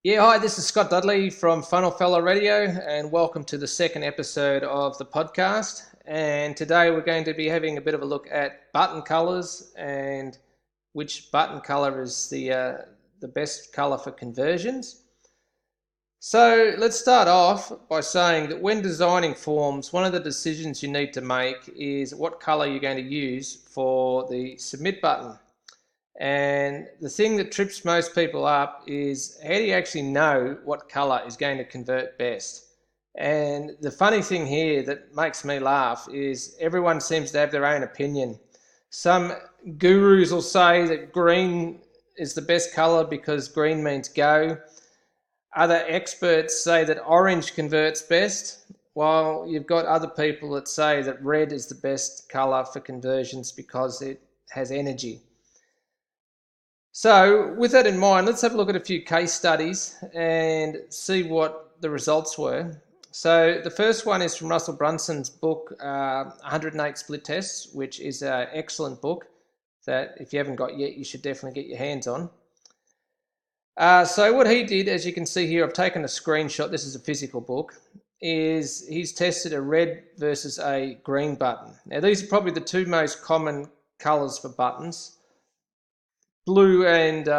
Yeah, hi, this is Scott Dudley from Funnel Fellow Radio, and welcome to the second episode of the podcast. And today we're going to be having a bit of a look at button colors and which button color is the best color for conversions. So let's start off by saying that when designing forms, one of the decisions you need to make is what color you're going to use for the submit button. And the thing that trips most people up is how do you actually know what color is going to convert best? And the funny thing here that makes me laugh is everyone seems to have their own opinion. Some gurus will say that green is the best color because green means go. Other experts say that orange converts best, while you've got other people that say that red is the best color for conversions because it has energy. So, with that in mind, let's have a look at a few case studies and see what the results were. So, the first one is from Russell Brunson's book, 108 Split Tests, which is an excellent book that if you haven't got yet, you should definitely get your hands on. So, what he did, as you can see here, I've taken a screenshot, this is a physical book, is he's tested a red versus a green button. Now, these are probably the two most common colors for buttons. Blue and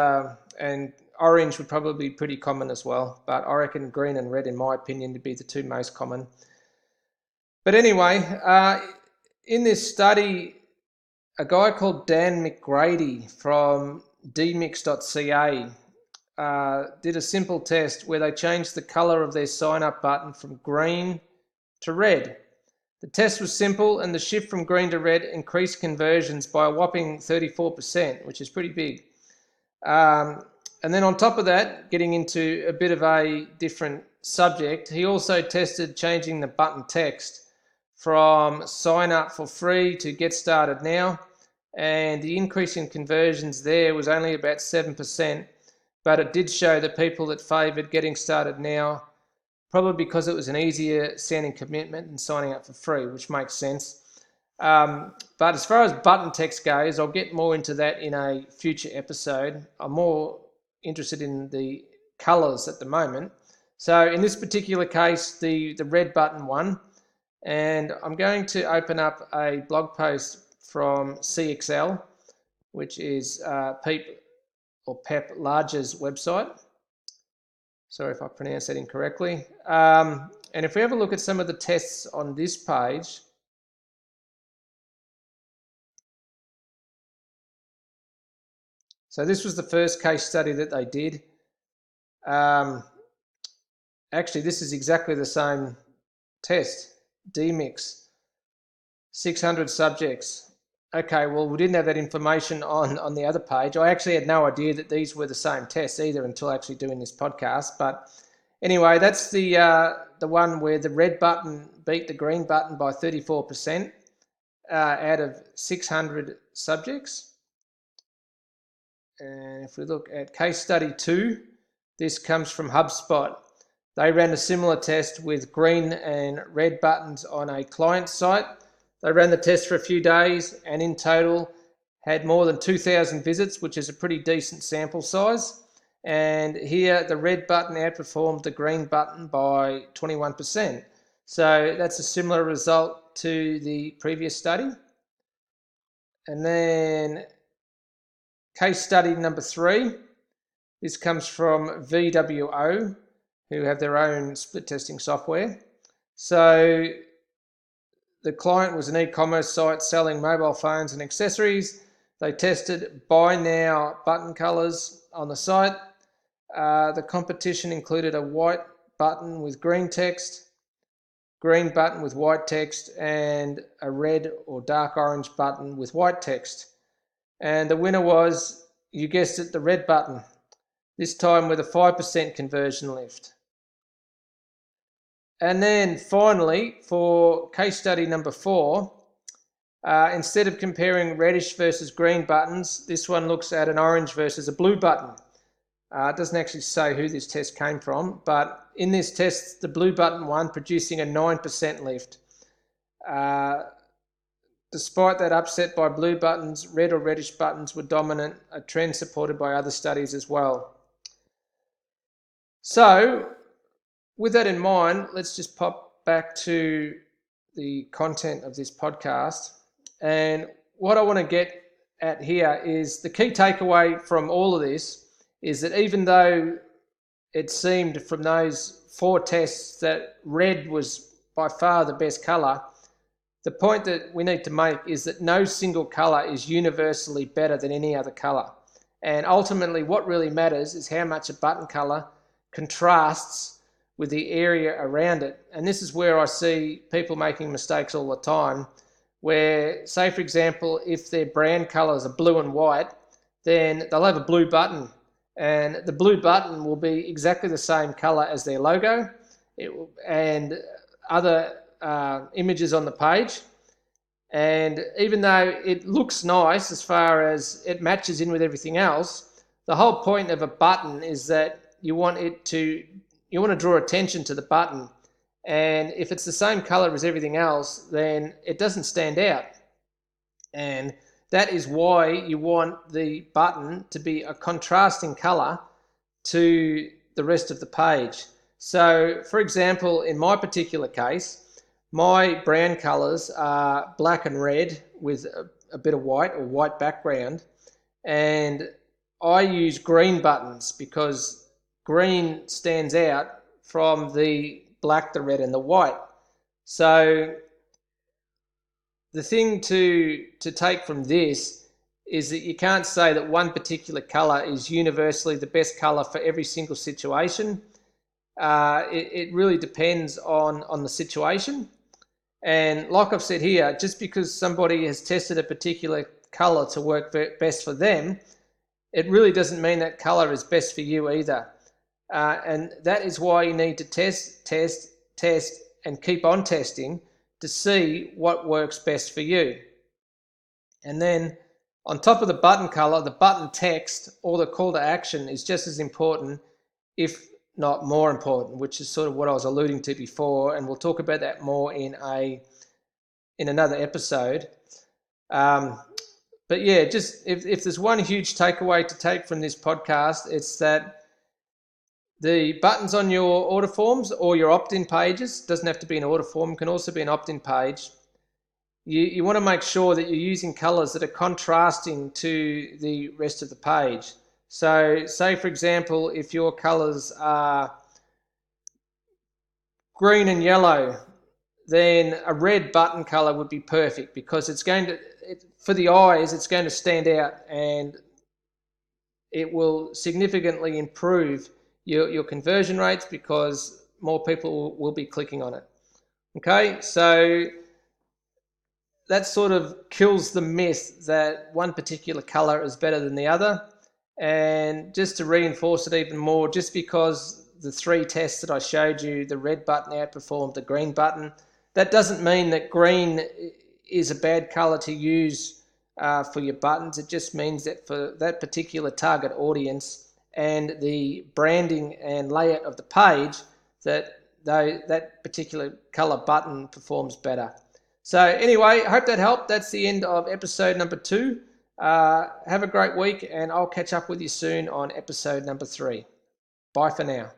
orange would probably be pretty common as well, but I reckon green and red, in my opinion, would be the two most common. But anyway, in this study, a guy called Dan McGrady from dmix.ca did a simple test where they changed the colour of their sign up button from green to red. The test was simple, and the shift from green to red increased conversions by a whopping 34%, which is pretty big. And then on top of that, getting into a bit of a different subject, he also tested changing the button text from sign up for free to get started now. And the increase in conversions there was only about 7%, but it did show the people that favoured getting started now, probably because it was an easier sounding commitment than signing up for free, which makes sense. But as far as button text goes, I'll get more into that in a future episode. I'm more interested in the colors at the moment. So in this particular case, the red button won. And I'm going to open up a blog post from CXL, which is Pep Larger's website. Sorry if I pronounced that incorrectly. And if we have a look at some of the tests on this page, so this was the first case study that they did. Actually, this is exactly the same test, DMIX, 600 subjects. Okay, well, we didn't have that information on the other page. I actually had no idea that these were the same tests either until actually doing this podcast. But anyway, that's the one where the red button beat the green button by 34% out of 600 subjects. And if we look at case study 2, this comes from HubSpot. They ran a similar test with green and red buttons on a client site. They ran the test for a few days and in total had more than 2,000 visits, which is a pretty decent sample size. And here the red button outperformed the green button by 21%. So that's a similar result to the previous study. And then case study number 3, this comes from VWO, who have their own split testing software. So the client was an e-commerce site selling mobile phones and accessories. They tested buy now button colors on the site. The competition included a white button with green text, green button with white text, and a red or dark orange button with white text. And the winner was, you guessed it, the red button, this time with a 5% conversion lift. And then finally, for case study number 4, instead of comparing reddish versus green buttons, this one looks at an orange versus a blue button. It doesn't actually say who this test came from, but in this test, the blue button won, producing a 9% lift. Despite that upset by blue buttons, red or reddish buttons were dominant, a trend supported by other studies as well. So with that in mind, let's just pop back to the content of this podcast. And what I want to get at here is the key takeaway from all of this is that even though it seemed from those 4 tests that red was by far the best colour, the point that we need to make is that no single colour is universally better than any other colour. And ultimately what really matters is how much a button colour contrasts with the area around it. And this is where I see people making mistakes all the time, where, say for example, if their brand colours are blue and white, then they'll have a blue button, and the blue button will be exactly the same colour as their logo and other images on the page. And even though it looks nice as far as it matches in with everything else, the whole point of a button is that you want to draw attention to the button. And if it's the same color as everything else, then it doesn't stand out. And that is why you want the button to be a contrasting color to the rest of the page. So for example, in my particular case, my brand colors are black and red with a bit of white or white background. And I use green buttons because green stands out from the black, the red and the white. So the thing to take from this is that you can't say that one particular color is universally the best color for every single situation. It really depends on the situation. And like I've said here, just because somebody has tested a particular color to work best for them, it really doesn't mean that color is best for you either. And that is why you need to test, and keep on testing to see what works best for you. And then on top of the button color, the button text or the call to action is just as important, if not more important, which is sort of what I was alluding to before, and we'll talk about that more in another episode. But yeah, just if there's one huge takeaway to take from this podcast, it's that the buttons on your order forms or your opt-in pages, doesn't have to be an order form, can also be an opt-in page. You want to make sure that you're using colors that are contrasting to the rest of the page. So say for example, if your colors are green and yellow, then a red button color would be perfect because for the eyes, it's going to stand out and it will significantly improve your conversion rates because more people will be clicking on it. Okay, so that sort of kills the myth that one particular color is better than the other. And just to reinforce it even more, just because the 3 tests that I showed you, the red button outperformed the green button, that doesn't mean that green is a bad color to use for your buttons. It just means that for that particular target audience and the branding and layout of the page, that particular color button performs better. So anyway, I hope that helped. That's the end of episode number 2. Have a great week, and I'll catch up with you soon on episode number 3. Bye for now.